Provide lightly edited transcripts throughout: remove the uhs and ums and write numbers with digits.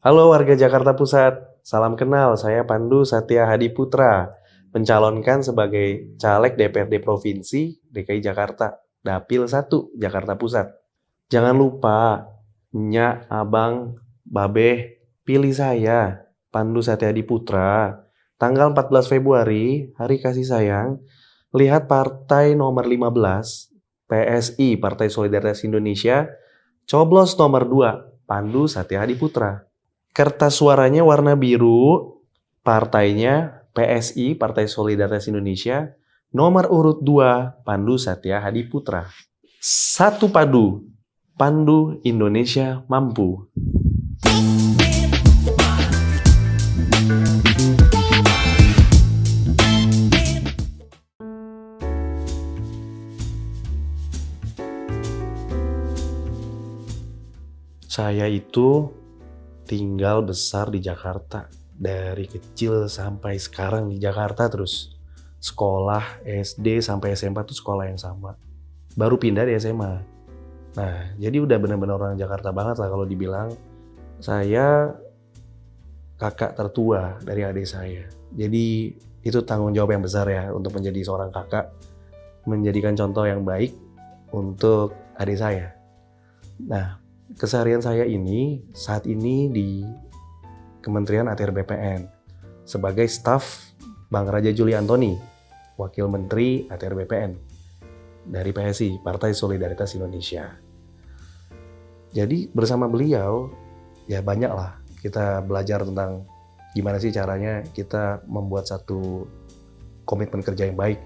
Halo warga Jakarta Pusat, salam kenal. Saya Pandu Satya Hadi Putra, mencalonkan sebagai caleg DPRD Provinsi DKI Jakarta, Dapil 1 Jakarta Pusat. Jangan lupa, Nyak, Abang, Babeh, pilih saya, Pandu Satya Hadi Putra. Tanggal 14 Februari, Hari Kasih Sayang, lihat partai nomor 15, PSI, Partai Solidaritas Indonesia, coblos nomor 2, Pandu Satya Hadi Putra. Kertas suaranya warna biru, partainya PSI, Partai Solidaritas Indonesia, nomor urut 2, Pandu Satya Hadi Putra. Satu padu, Pandu Indonesia mampu. Saya itu tinggal besar di Jakarta. Dari kecil sampai sekarang di Jakarta terus. Sekolah SD sampai SMA tuh sekolah yang sama. Baru pindah di SMA. Nah, jadi udah benar-benar orang Jakarta banget lah kalau dibilang. Saya kakak tertua dari adik saya. Jadi itu tanggung jawab yang besar ya untuk menjadi seorang kakak. Menjadikan contoh yang baik untuk adik saya. Nah, keseharian saya ini saat ini di Kementerian ATR BPN sebagai staf Bang Raja Juli Antoni, Wakil Menteri ATR BPN dari PSI, Partai Solidaritas Indonesia. Jadi bersama beliau ya banyak lah kita belajar tentang gimana sih caranya kita membuat satu komitmen kerja yang baik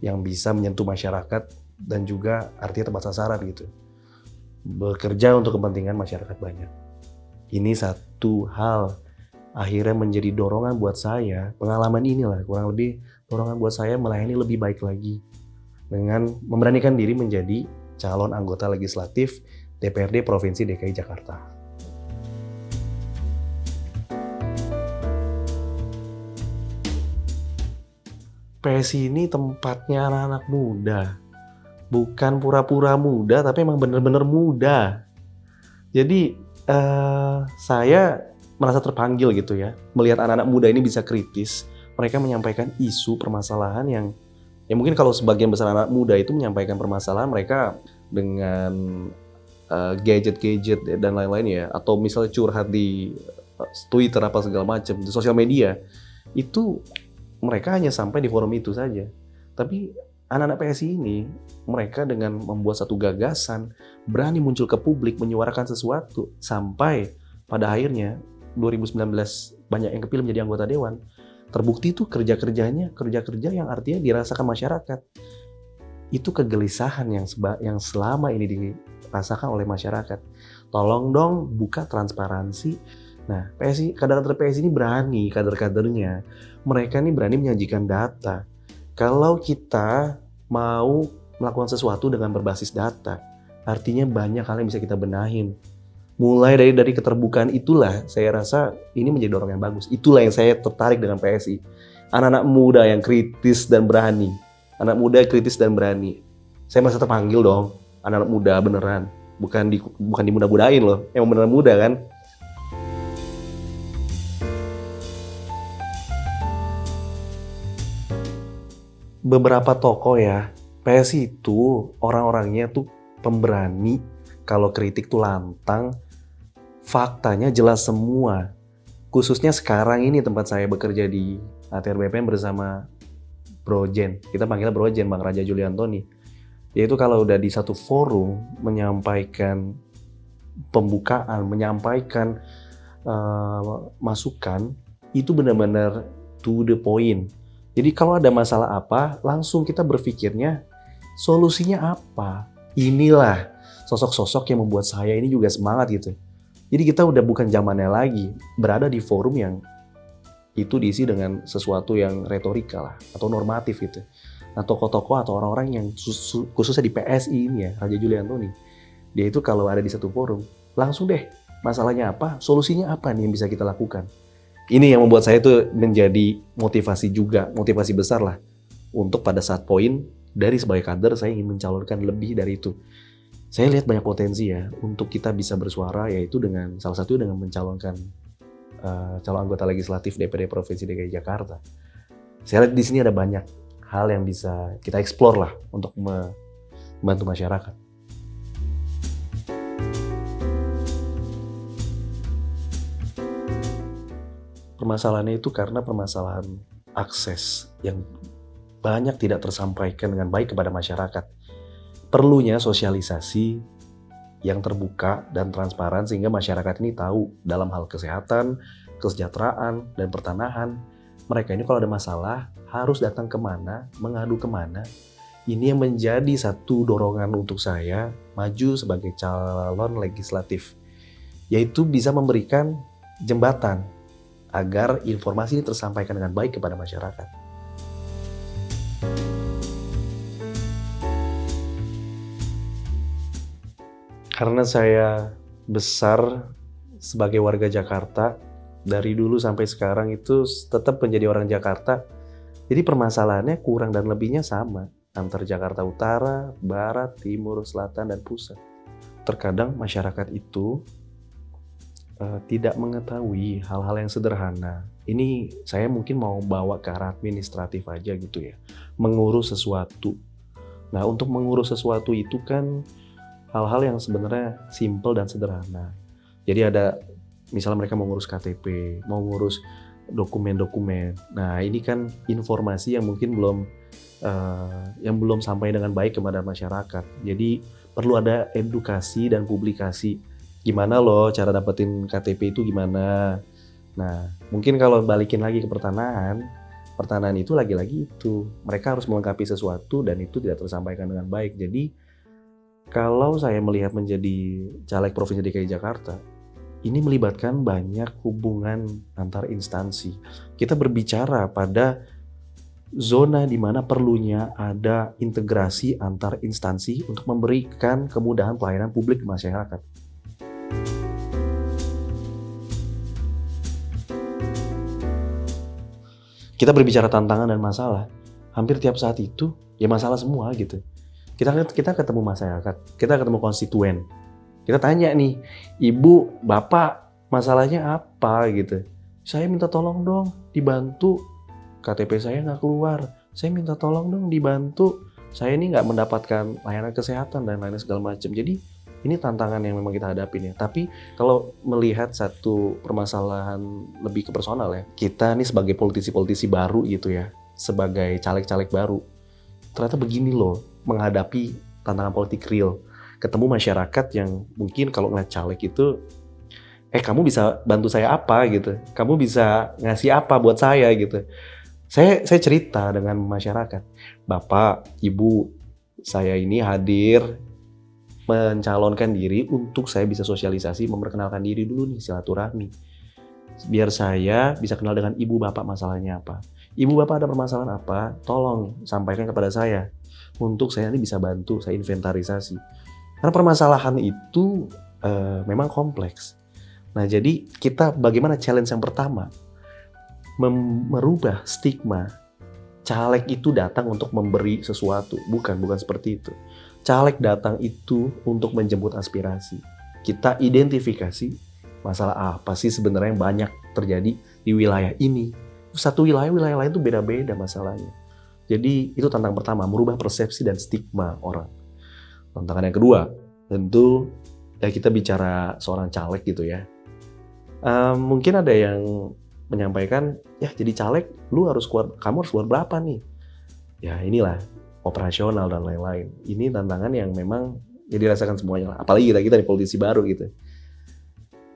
yang bisa menyentuh masyarakat dan juga artinya tepat sasaran gitu. Bekerja untuk kepentingan masyarakat banyak. Ini satu hal akhirnya menjadi dorongan buat saya, pengalaman inilah kurang lebih dorongan buat saya melayani lebih baik lagi dengan memberanikan diri menjadi calon anggota legislatif DPRD Provinsi DKI Jakarta. PSI ini tempatnya anak-anak muda. Bukan pura-pura muda, tapi emang bener-bener muda. Jadi saya merasa terpanggil gitu ya, melihat anak-anak muda ini bisa kritis. Mereka menyampaikan isu permasalahan yang ya mungkin kalau sebagian besar anak muda itu menyampaikan permasalahan mereka dengan gadget-gadget dan lain-lain ya, atau misalnya curhat di Twitter apa segala macam, di sosial media, itu mereka hanya sampai di forum itu saja. Tapi anak-anak PSI ini, mereka dengan membuat satu gagasan, berani muncul ke publik, menyuarakan sesuatu, sampai pada akhirnya 2019 banyak yang kepilih menjadi anggota dewan. Terbukti itu kerja kerja yang artinya dirasakan masyarakat. Itu kegelisahan yang selama ini dirasakan oleh masyarakat. Tolong dong buka transparansi. Nah, PSI, kader-kader PSI ini berani, kader-kadernya, mereka ini berani menyajikan data. Kalau kita mau melakukan sesuatu dengan berbasis data, artinya banyak hal yang bisa kita benahin. Mulai dari keterbukaan itulah saya rasa ini menjadi dorongan yang bagus. Itulah yang saya tertarik dengan PSI. Anak-anak muda yang kritis dan berani. Anak muda kritis dan berani. Saya merasa terpanggil dong. Anak-anak muda beneran. Bukan dimudah-mudahin loh. Emang beneran muda kan. Beberapa tokoh ya, PSI itu orang-orangnya tuh pemberani. Kalau kritik tuh lantang. Faktanya jelas semua. Khususnya sekarang ini tempat saya bekerja di ATR BPN bersama Bro Jen. Kita panggilnya Bro Jen, Bang Raja Juli Antoni. Yaitu kalau udah di satu forum menyampaikan pembukaan, menyampaikan masukan, itu benar-benar to the point. Jadi kalau ada masalah apa, langsung kita berpikirnya solusinya apa. Inilah sosok-sosok yang membuat saya ini juga semangat gitu. Jadi kita udah bukan zamannya lagi berada di forum yang itu diisi dengan sesuatu yang retorika lah atau normatif gitu. Nah, tokoh-tokoh atau orang-orang yang khususnya di PSI ini ya, Raja Juli Antoni, dia itu kalau ada di satu forum, langsung deh masalahnya apa, solusinya apa nih yang bisa kita lakukan. Ini yang membuat saya tuh menjadi motivasi juga, motivasi besar lah untuk pada saat poin dari sebagai kader saya ingin mencalonkan lebih dari itu. Saya lihat banyak potensi ya untuk kita bisa bersuara, yaitu dengan salah satu dengan mencalonkan calon anggota legislatif DPD Provinsi DKI Jakarta. Saya lihat di sini ada banyak hal yang bisa kita explore lah untuk membantu masyarakat. Permasalahannya itu karena permasalahan akses yang banyak tidak tersampaikan dengan baik kepada masyarakat. Perlunya sosialisasi yang terbuka dan transparan sehingga masyarakat ini tahu dalam hal kesehatan, kesejahteraan, dan pertanahan. Mereka ini kalau ada masalah harus datang kemana, mengadu kemana. Ini yang menjadi satu dorongan untuk saya maju sebagai calon legislatif, yaitu bisa memberikan jembatan agar informasi ini tersampaikan dengan baik kepada masyarakat. Karena saya besar sebagai warga Jakarta, dari dulu sampai sekarang itu tetap menjadi orang Jakarta, jadi permasalahannya kurang dan lebihnya sama antar Jakarta Utara, Barat, Timur, Selatan, dan Pusat. Terkadang masyarakat itu tidak mengetahui hal-hal yang sederhana. Ini saya mungkin mau bawa ke arah administratif aja gitu ya, mengurus sesuatu. Nah, untuk mengurus sesuatu itu kan hal-hal yang sebenarnya simple dan sederhana. Jadi ada, misalnya mereka mau ngurus KTP, mau ngurus dokumen-dokumen. Nah, ini kan informasi yang mungkin belum sampai dengan baik kepada masyarakat. Jadi perlu ada edukasi dan publikasi. Gimana loh cara dapetin KTP itu gimana? Nah, mungkin kalau balikin lagi ke pertanahan itu lagi-lagi itu. Mereka harus melengkapi sesuatu dan itu tidak tersampaikan dengan baik. Jadi, kalau saya melihat menjadi caleg Provinsi DKI Jakarta, ini melibatkan banyak hubungan antar instansi. Kita berbicara pada zona di mana perlunya ada integrasi antar instansi untuk memberikan kemudahan pelayanan publik ke masyarakat. Kita berbicara tantangan dan masalah, hampir tiap saat itu ya masalah semua gitu. Kita ketemu masyarakat, kita ketemu konstituen, kita tanya nih, ibu, bapak, masalahnya apa gitu. Saya minta tolong dong dibantu, KTP saya nggak keluar. Saya minta tolong dong dibantu, saya ini nggak mendapatkan layanan kesehatan dan lain-lain segala macam. Jadi ini tantangan yang memang kita hadapin ya. Tapi kalau melihat satu permasalahan lebih ke personal ya, kita nih sebagai politisi-politisi baru gitu ya, sebagai caleg-caleg baru, ternyata begini loh menghadapi tantangan politik real. Ketemu masyarakat yang mungkin kalau ngeliat caleg itu, kamu bisa bantu saya apa gitu, kamu bisa ngasih apa buat saya gitu. Saya cerita dengan masyarakat, Bapak, Ibu, saya ini hadir mencalonkan diri untuk saya bisa sosialisasi, memperkenalkan diri dulu nih, silaturahmi. Biar saya bisa kenal dengan ibu bapak masalahnya apa. Ibu bapak ada permasalahan apa, tolong sampaikan kepada saya. Untuk saya ini bisa bantu, saya inventarisasi. Karena permasalahan itu memang kompleks. Nah, jadi kita bagaimana challenge yang pertama? Merubah stigma. Caleg itu datang untuk memberi sesuatu, bukan seperti itu. Caleg datang itu untuk menjemput aspirasi. Kita identifikasi masalah apa sih sebenarnya yang banyak terjadi di wilayah ini. Satu wilayah lain itu beda-beda masalahnya. Jadi itu tantangan pertama, merubah persepsi dan stigma orang. Tantangan yang kedua, tentu ya kita bicara seorang caleg gitu ya. Mungkin ada yang menyampaikan, ya jadi caleg kamu harus keluar berapa nih? Ya inilah operasional dan lain-lain. Ini tantangan yang memang ya dirasakan semuanya lah. Apalagi kita nih politisi baru gitu.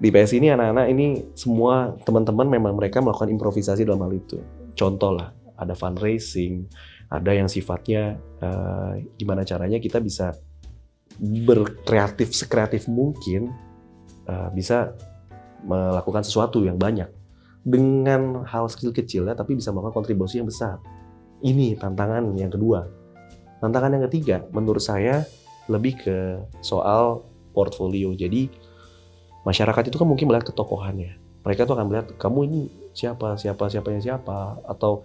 Di PS ini anak-anak ini semua teman-teman memang mereka melakukan improvisasi dalam hal itu. Contoh lah, ada fundraising, ada yang sifatnya gimana caranya kita bisa berkreatif sekreatif mungkin bisa melakukan sesuatu yang banyak dengan hal kecil-kecil ya, tapi bisa melakukan kontribusi yang besar. Ini tantangan yang kedua. Tantangan yang ketiga, menurut saya lebih ke soal portfolio. Jadi masyarakat itu kan mungkin melihat ketokohannya. Mereka tuh akan melihat kamu ini siapa, atau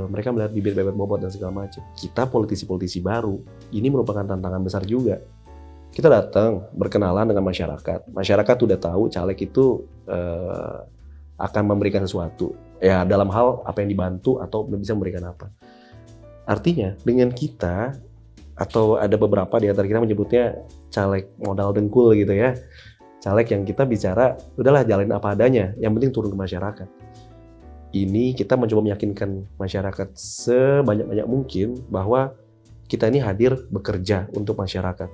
mereka melihat bibit-bibit bobot dan segala macam. Kita politisi-politisi baru, ini merupakan tantangan besar juga. Kita datang berkenalan dengan masyarakat. Masyarakat udah tahu caleg itu akan memberikan sesuatu. Ya dalam hal apa yang dibantu atau bisa memberikan apa. Artinya dengan kita, atau ada beberapa di antara kita menyebutnya caleg modal dengkul gitu ya. Caleg yang kita bicara, udahlah jalanin apa adanya, yang penting turun ke masyarakat. Ini kita mencoba meyakinkan masyarakat sebanyak-banyak mungkin bahwa kita ini hadir bekerja untuk masyarakat.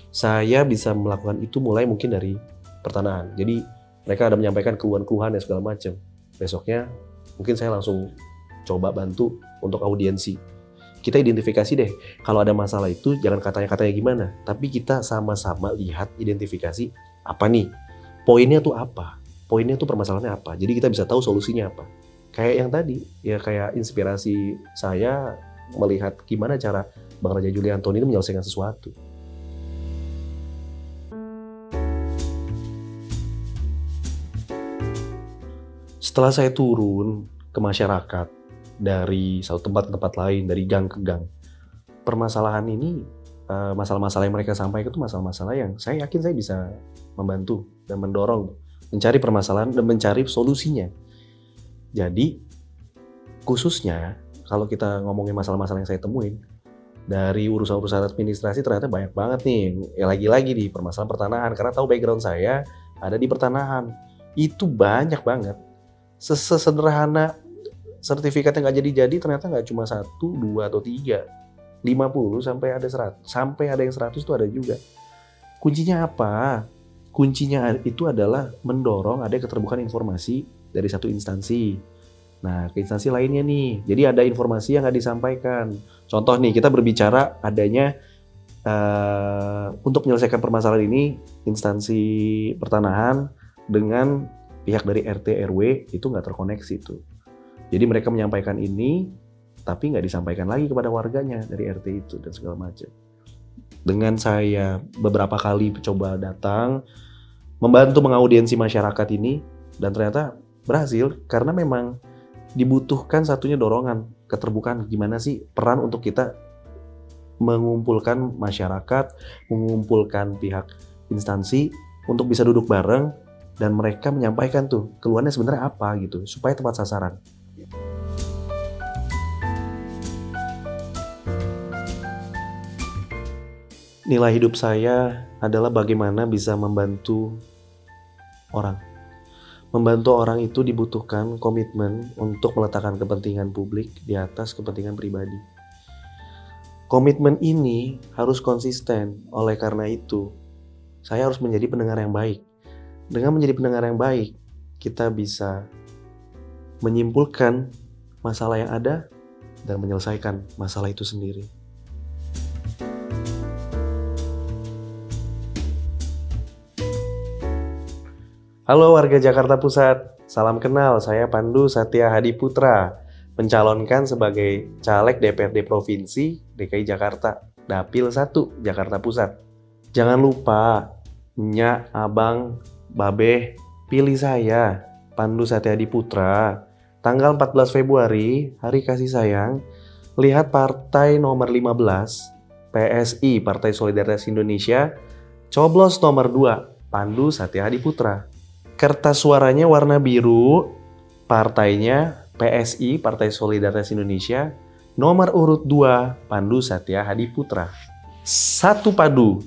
Saya bisa melakukan itu mulai mungkin dari pertanahan. Jadi mereka ada menyampaikan keluhan-keluhan dan segala macam. Besoknya mungkin saya langsung coba bantu untuk audiensi. Kita identifikasi deh, kalau ada masalah itu jangan katanya-katanya gimana, tapi kita sama-sama lihat, identifikasi apa nih, poinnya tuh apa, poinnya tuh permasalahannya apa, jadi kita bisa tahu solusinya apa. Kayak yang tadi, ya kayak inspirasi saya melihat gimana cara Bang Raja Juli Antoni ini menyelesaikan sesuatu. Setelah saya turun ke masyarakat, dari satu tempat ke tempat lain, dari gang ke gang, permasalahan ini, masalah-masalah yang mereka sampaikan itu masalah-masalah yang saya yakin saya bisa membantu dan mendorong, mencari permasalahan dan mencari solusinya. Jadi, khususnya kalau kita ngomongin masalah-masalah yang saya temuin, dari urusan-urusan administrasi ternyata banyak banget nih, ya lagi-lagi di permasalahan pertanahan, karena tahu background saya ada di pertanahan, itu banyak banget. Sesederhana sertifikat yang nggak jadi-jadi ternyata nggak cuma 1, 2, atau 3, 50 sampai ada 100, sampai ada yang 100 itu ada juga. Kuncinya apa? Kuncinya itu adalah mendorong ada keterbukaan informasi dari satu instansi. Nah, ke instansi lainnya nih. Jadi ada informasi yang nggak disampaikan. Contoh nih, kita berbicara adanya untuk menyelesaikan permasalahan ini, instansi pertanahan dengan pihak dari RT RW itu nggak terkoneksi tuh. Jadi mereka menyampaikan ini, tapi nggak disampaikan lagi kepada warganya dari RT itu dan segala macam. Dengan saya beberapa kali coba datang, membantu mengaudiensi masyarakat ini, dan ternyata berhasil karena memang dibutuhkan satunya dorongan, keterbukaan. Gimana sih peran untuk kita mengumpulkan masyarakat, mengumpulkan pihak instansi untuk bisa duduk bareng dan mereka menyampaikan tuh keluhannya sebenarnya apa gitu, supaya tepat sasaran. Nilai hidup saya adalah bagaimana bisa membantu orang. Membantu orang itu dibutuhkan komitmen untuk meletakkan kepentingan publik di atas kepentingan pribadi. Komitmen ini harus konsisten, oleh karena itu saya harus menjadi pendengar yang baik. Dengan menjadi pendengar yang baik, kita bisa menyimpulkan masalah yang ada dan menyelesaikan masalah itu sendiri. Halo warga Jakarta Pusat, salam kenal, saya Pandu Satya Hadi Putra, mencalonkan sebagai caleg DPRD Provinsi DKI Jakarta, Dapil 1 Jakarta Pusat. Jangan lupa, Nyak, Abang, Babeh, pilih saya, Pandu Satya Hadi Putra, tanggal 14 Februari, Hari Kasih Sayang, lihat partai nomor 15, PSI, Partai Solidaritas Indonesia, coblos nomor 2, Pandu Satya Hadi Putra. Kertas suaranya warna biru, partainya PSI, Partai Solidaritas Indonesia, nomor urut 2, Pandu Satya Hadi Putra. Satu padu,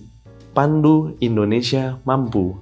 Pandu Indonesia mampu.